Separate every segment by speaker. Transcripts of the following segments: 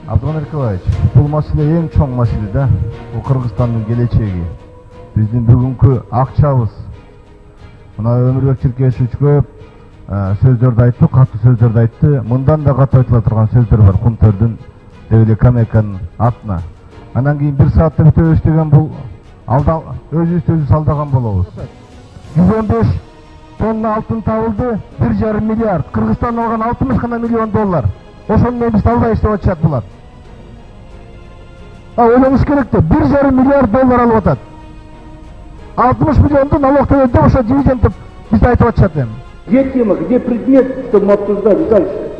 Speaker 1: Абдулла Николаевич, бұл маселе ең чоң маселе да. Бұл Кыргызстандын келечеги. Биздин бүгүнкү акчабыз. Мына Өмүрбек Чиркешевич көп сөздөрдү айтты, катуу сөздөрдү айтты. Мындан да катуу айтыла турган сөздөр бар Кумтөрдүн деп эле Камеканын атына. Анан кийин 1 саатта бүтөбүз деген бул өзүбүз алдаган болобуз. 115 тонна алтын табылды, 1,5 миллиард. Кыргызстан алган алтыныбыз гана миллион доллар. Ошону менен биз албайбыз деп атышат булар. Ойлоңуз керек да, 1,5 миллиард доллар алып атат. 60 миллионду налог төлөдү деп ошо дивиденд деп бизди айтып атышат эми.
Speaker 2: Где тема, где предмет, что мы обсуждали дальше?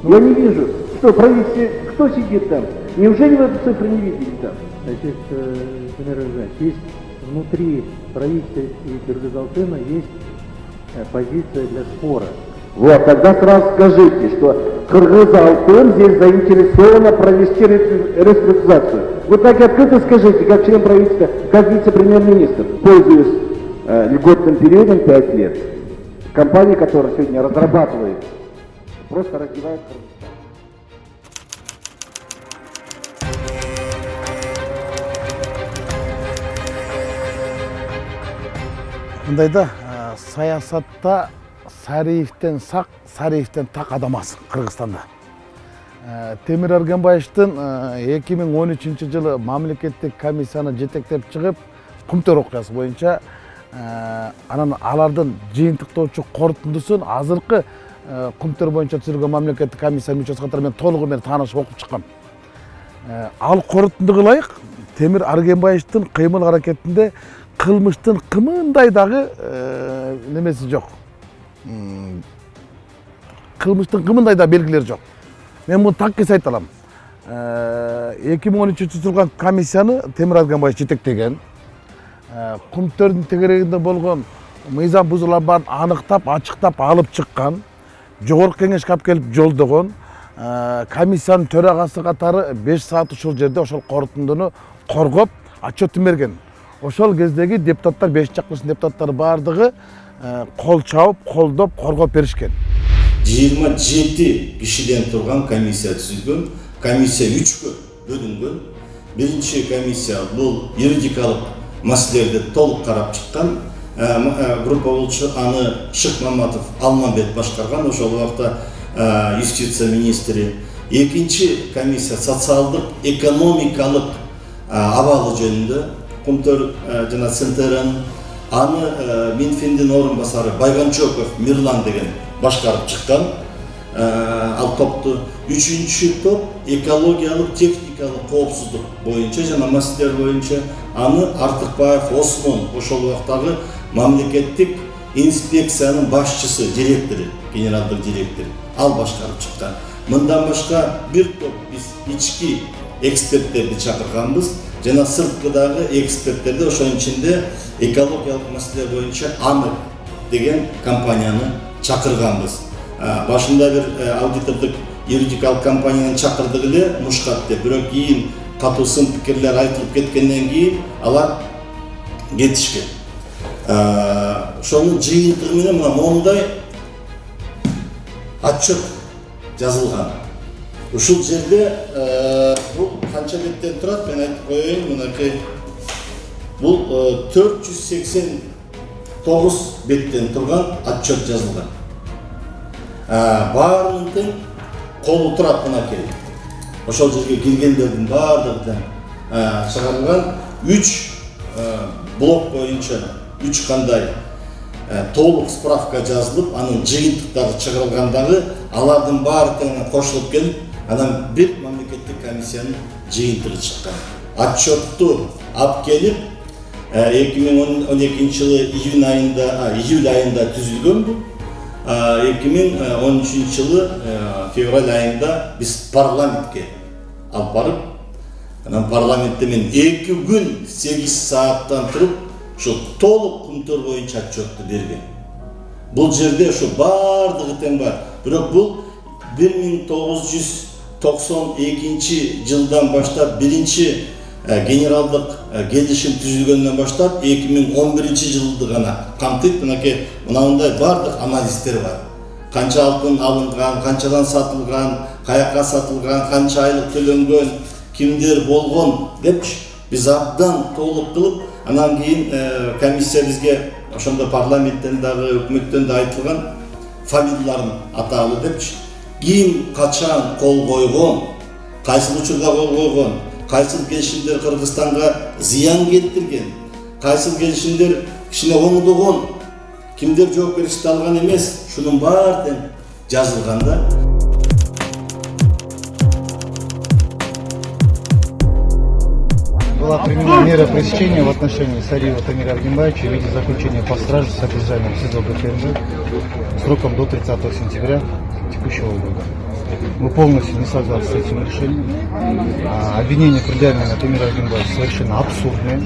Speaker 2: Я не вижу, что правительство, кто сидит там? Неужели вы эту цифру не видели там?
Speaker 3: Значит, Владимир Ильич, есть внутри правительства и Кыргызалтына есть позиция для спора.
Speaker 2: Вот, тогда сразу скажите, что Кыргызалтын здесь заинтересована провести реструктуризацию. Вы так и открыто скажите, как член правительства, как вице-премьер-министр, пользуясь льготным периодом 5 лет. Компания, которая сегодня разрабатывает, просто раздевает Кыргызстан.
Speaker 4: Мындайда саясатта Сариевтен сак, Сариевтен так адам аз Кыргызстанда. Темир Эргенбаевдин 2013 жылы мамлекеттик комиссияны жетектеп чыгып, Кумтөр окуясы боюнча анан алардын жыйынтыктоочу корутундусун азыркы Кумтөр боюнча түзүлгөн мамлекеттик комиссиянын мүчөсү катары мен толугу менен таанышып окуп чыккам. Ал корутундуга ылайык Темир Эргенбаевдин кыймыл аракетинде кылмыштын кымындай дагы немеси жок. Кылмыштын кымындай да белгилери жок. Мен муну так кесе айта алам. 2013 түзүлгөн комиссияны Темир Эргенбаев жетектеген. Кумтөрдүн тегерегинде болгон мыйзам бузуулар барын аныктап, ачыктап алып чыккан. Жогорку кеңешке алып келип жолдогон. Комиссиянын төрагасы катары 5 саат ушул жерде ошол корутундуну коргоп, отчетун берген. Ошол кездеги депутаттар, 5 чакырсын депутаттар бардыгы кол чабып, колдоп, коргоп беришкен.
Speaker 5: 27 кишиден турган комиссия түзүлгөн. Комиссия 3кө бөлүнгөн. Биринчи комиссия бул юридикалык маселелерди толук карап чыккан. Группа болчу аны Шыкмаматов Алманбет башкарган, ошол убакта юстиция министри. Экинчи комиссия социалдык, экономикалык абалы жөнүндө Кумтөр жана СНТРнын аны Минфиндин орун басары Байганчоков Мирлан деген башкарып чыккан. Ал топту үчүнчү топ экологиялык, техникалык коопсуздук боюнча жана маселелер боюнча аны Артыкбаев Осмон, ошол убактагы мамлекеттик инспекциянын башчысы, директору, генералдык директору, ал башкарып чыккан. Мындан башка бир топ биз ички эксперттерди чакырганбыз. Жана сырткыдагы эксперттерди, ошонун ичинде экологиялык маселелер боюнча Анык деген компанияны чакырганбыз. Башында бир аудитордук юридикалык компанияны чакырдык эле, Мушкат деп, бирок кийин катуусын пикирлер айтылып кеткенден кийин алар кетишкен. Ошонун жыйынтыгы менен мына мондай отчет жазылган. Ушул жерде бул канча беттен турат, мен айтып коеюн, мынакей бул 489 беттен турган отчет жазылган. Баарынын тең колу турат мынакей. Ошол жерге киргендердин баардыгы чыгарылган 3 блок боюнча 3 кандай толук справка жазылып, анын жыйынтыктары чыгарылгандагы алардын баары тең кошулуп келип, анан бир мамлекеттик комиссиянын жыйынтыгы чыккан. Отчетту алып келип 2012 жылы июль айында түзүлгөн бул. 2013 жылы февраль айында биз парламентке алып барып, анан парламентте мен 2 күн 8 сааттан туруп, ошо толук Кумтөр боюнча отчетту берген. Бул жерде ошо баардыгы тең бар. Бирок бул 1992 жылдан баштап биринчи генералдык келишим түзүлгөндөн баштап 2011 жылды гана камтыйт. Мынакей мындай баардык анализдер бар. канча алтын алынган, канчадан сатылган, каяка сатылган, канча айлык төлөнгөн, кимдер болгон депчи биз абдан толук кылып, анан кийин комиссия бизге ошондо парламенттен дагы өкмөттөн да айтылган фамилияларын атаалы депчи, ким качан кол койгон, кайсыл учурда кол койгон, кайсыл келишимдер Кыргызстанга зыян келтирген, кайсыл келишимдер кичине оңдогон, кимдер жоопкерчиликти алган эмес, шунун баары тең жазылган да.
Speaker 6: Была применена мера пресечения в отношении Сариева Тамира Аргимбаевича в виде заключения под стражу с содержанием в СИЗО ГКМБ сроком до 30 сентября текущего года. Мы полностью не согласны с этим решением. Обвинение, предъявленное Тамиру Аргимбаевичу, совершенно абсурдное.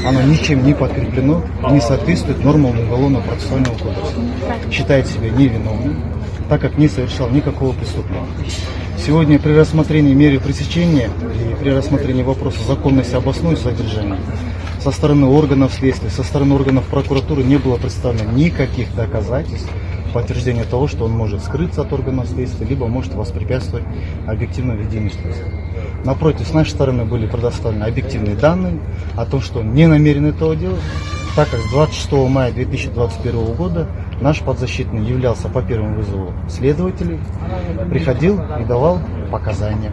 Speaker 6: Оно ничем не подкреплено, не соответствует нормам Уголовного процессуального кодекса. Считает себя невиновным, так как не совершал никакого преступления. Сегодня при рассмотрении меры пресечения и при рассмотрении вопроса законности обоснованного содержания со стороны органов следствия, со стороны органов прокуратуры не было представлено никаких доказательств подтверждения того, что он может скрыться от органов следствия, либо может воспрепятствовать объективному ведению следствия. Напротив, с нашей стороны были предоставлены объективные данные о том, что он не намерен этого делать, так как с 26 мая 2021 года наш подзащитный являлся по первому вызову следователей, приходил и давал показания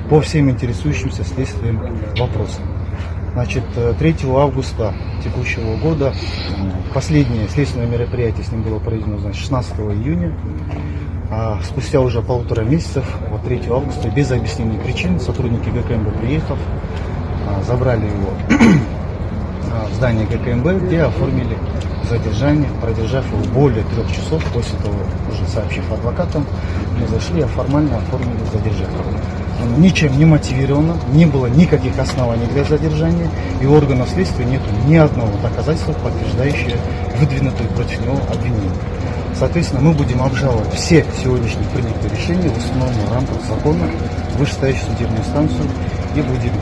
Speaker 6: по всем интересующимся следствием вопросам. Значит, 3 августа текущего года последнее следственное мероприятие с ним было проведено, значит, 16 июня. Спустя уже 1,5 месяцев, 3 августа, без объяснения причин, сотрудники ГКМБ, приехав, забрали его в здание ГКМБ, где оформили задержание, продержав его более 3 часов. После того, уже сообщив адвокатам, мы зашли и формально оформили задержание. Ничем не мотивировано, не было никаких оснований для задержания, и у органов следствия нет ни одного доказательства, подтверждающего выдвинутые против него обвинения. Соответственно, мы будем обжаловать все сегодняшние принятые решения в установленных рамках закона в вышестоящую судебную инстанцию и будем,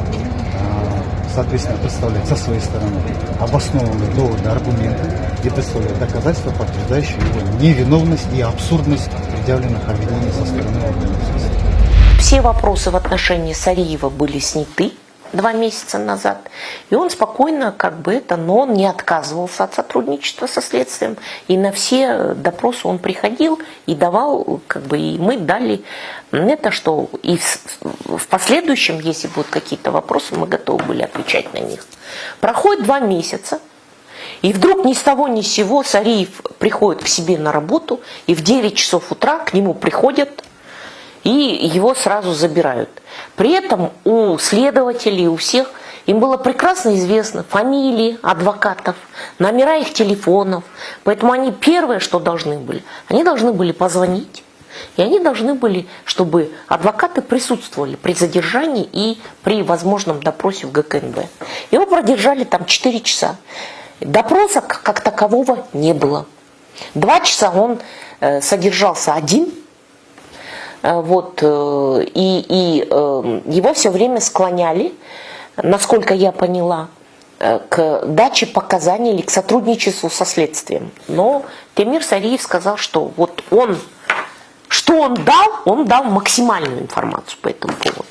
Speaker 6: соответственно, представлять со своей стороны обоснованные доводы, аргументы и представлять доказательства, подтверждающие его невиновность и абсурдность предъявленных обвинений со стороны органов следствия.
Speaker 7: Все вопросы в отношении Сариева были сняты 2 месяца назад, и он спокойно но он не отказывался от сотрудничества со следствием, и на все допросы он приходил и давал, и мы дали это, что и в последующем, если будут какие-то вопросы, мы готовы были отвечать на них. Проходит 2 месяца, и вдруг ни с того ни с сего Сариев приходит к себе на работу, и в 9 часов утра к нему приходят, и его сразу забирают. При этом у следователей, у всех, им было прекрасно известно фамилии адвокатов, номера их телефонов. Поэтому они первое, что должны были, они должны были позвонить. И они должны были, чтобы адвокаты присутствовали при задержании и при возможном допросе в ГКМБ. Его продержали там 4 часа. Допроса как такового не было. 2 часа он содержался один. И его все время склоняли, насколько я поняла, к даче показаний или к сотрудничеству со следствием. Но Тамир Сариев сказал, что он дал максимальную информацию по этому поводу.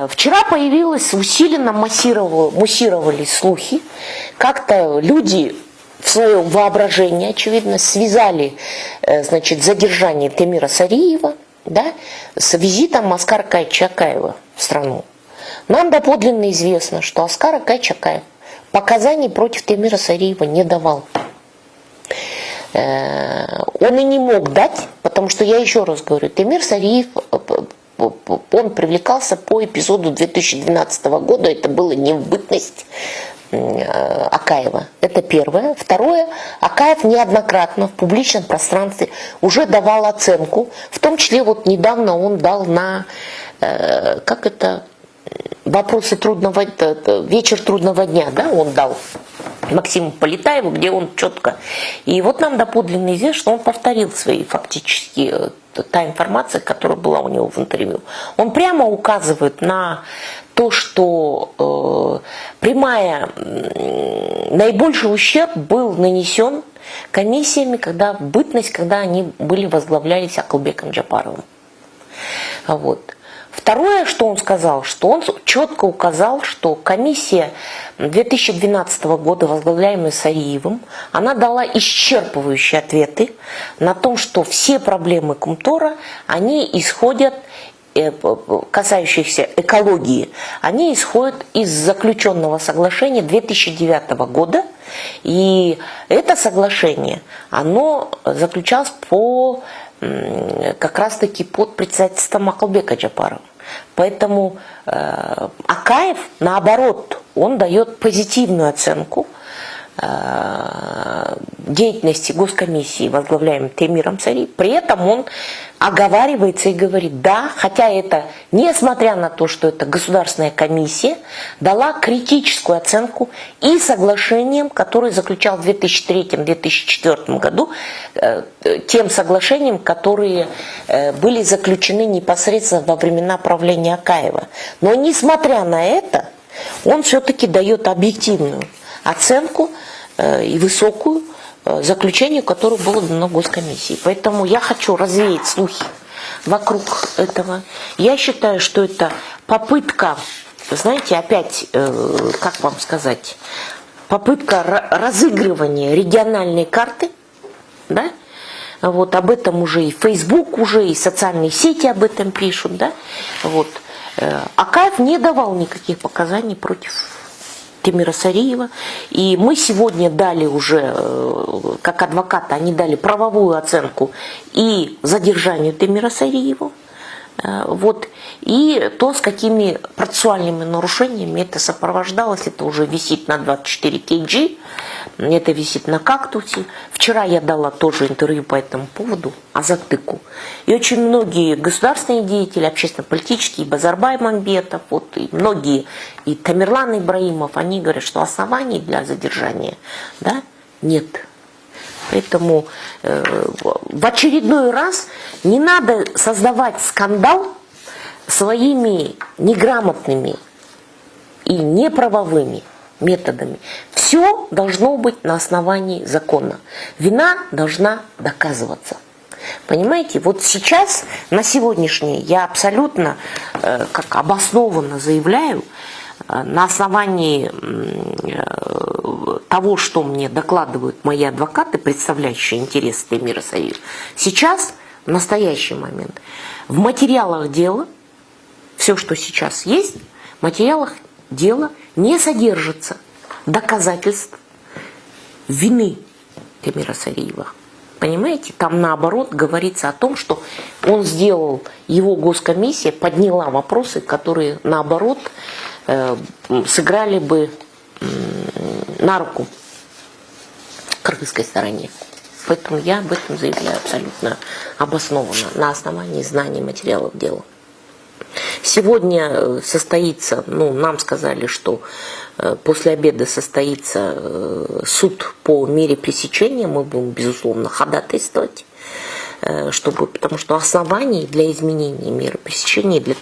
Speaker 7: Вчера усиленно муссировались слухи, как-то люди в своем воображении, очевидно, связали, задержание Тамира Сариева, с визитом Аскара Акаевича Акаева в страну. Нам доподлинно известно, что Аскар Акаевич Акаев показаний против Тамира Сариева не давал. Он и не мог дать, потому что, я еще раз говорю, Тамир Сариев, он привлекался по эпизоду 2012 года, это было не в бытность Акаева. Это первое. Второе, Акаев неоднократно в публичном пространстве уже давал оценку, в том числе недавно он дал на вопросы трудного, вечер трудного дня, он дал Максиму Полетаеву, где он четко. И нам доподлинно известно, что он повторил свои фактически та информация, которая была у него в интервью. Он прямо указывает на то, что наибольший ущерб был нанесен комиссиями, когда они возглавлялись Акылбеком Джапаровым. Вот. Второе, что он сказал, что он четко указал, что комиссия 2012 года, возглавляемая Сариевым, она дала исчерпывающие ответы на том, что все проблемы Кумтора, они исходят, касающихся экологии, они исходят из заключенного соглашения 2009 года. И это соглашение, оно заключалось как раз-таки под председательством Акылбека Джапарова. Поэтому Акаев, наоборот, он дает позитивную оценку деятельности госкомиссии, возглавляемой Темиром Сариевым. При этом он оговаривается и говорит, да, хотя это, несмотря на то, что это государственная комиссия, дала критическую оценку и соглашениям, которые заключал в 2003-2004 году, тем соглашениям, которые были заключены непосредственно во времена правления Акаева. Но несмотря на это, он все-таки дает объективную оценку и высокую заключению, которое было дано госкомиссии. Поэтому я хочу развеять слухи вокруг этого. Я считаю, что это попытка, знаете, опять, как вам сказать, попытка разыгрывания региональной карты, да? Вот об этом уже и Facebook, уже и социальные сети об этом пишут, да? Вот. Акаев не давал никаких показаний против Темира Сариева. И мы сегодня дали уже, как адвокаты, они дали правовую оценку и задержанию Темира Сариева. Вот. И то, с какими процессуальными нарушениями это сопровождалось, это уже висит на 24 kg, это висит на кактусе. Вчера я дала тоже интервью по этому поводу, Азаттыку. И очень многие государственные деятели, общественно-политические, и Базарбай Мамбетов, вот, и многие, и Тамерлан Ибраимов, они говорят, что оснований для задержания, да, нет. Поэтому в очередной раз не надо создавать скандал своими неграмотными и неправовыми методами. Все должно быть на основании закона. Вина должна доказываться. Понимаете, вот сейчас, на сегодняшний, я абсолютно как обоснованно заявляю, на основании того, что мне докладывают мои адвокаты, представляющие интересы Темира Сариева, сейчас, в настоящий момент, в материалах дела, все, что сейчас есть, в материалах дела не содержится доказательств вины Темира Сариева. Понимаете, там наоборот говорится о том, что он сделал, его госкомиссия подняла вопросы, которые наоборот сыграли бы на руку кыргызской стороне. Поэтому я об этом заявляю абсолютно обоснованно, на основании знаний материалов дела. Сегодня состоится, нам сказали, что после обеда состоится суд по мере пресечения, мы будем, безусловно, ходатайствовать, потому что оснований для изменения меры пресечения, для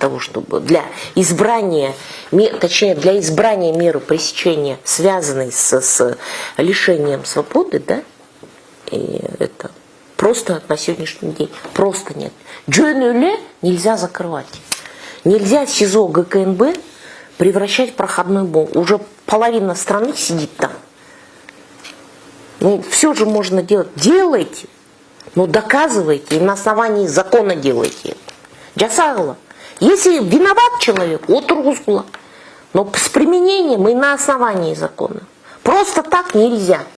Speaker 7: избрания меры пресечения, связанной с лишением свободы, да, и это просто на сегодняшний день просто нет. Джойнуле нельзя закрывать. Нельзя СИЗО ГКНБ превращать в проходной бомб. Уже половина страны сидит там. Все же можно делать. Делайте. Но доказывайте, и на основании закона делайте это. Джасагла. Если виноват человек, отыргузгула. Но с применением и на основании закона. Просто так нельзя.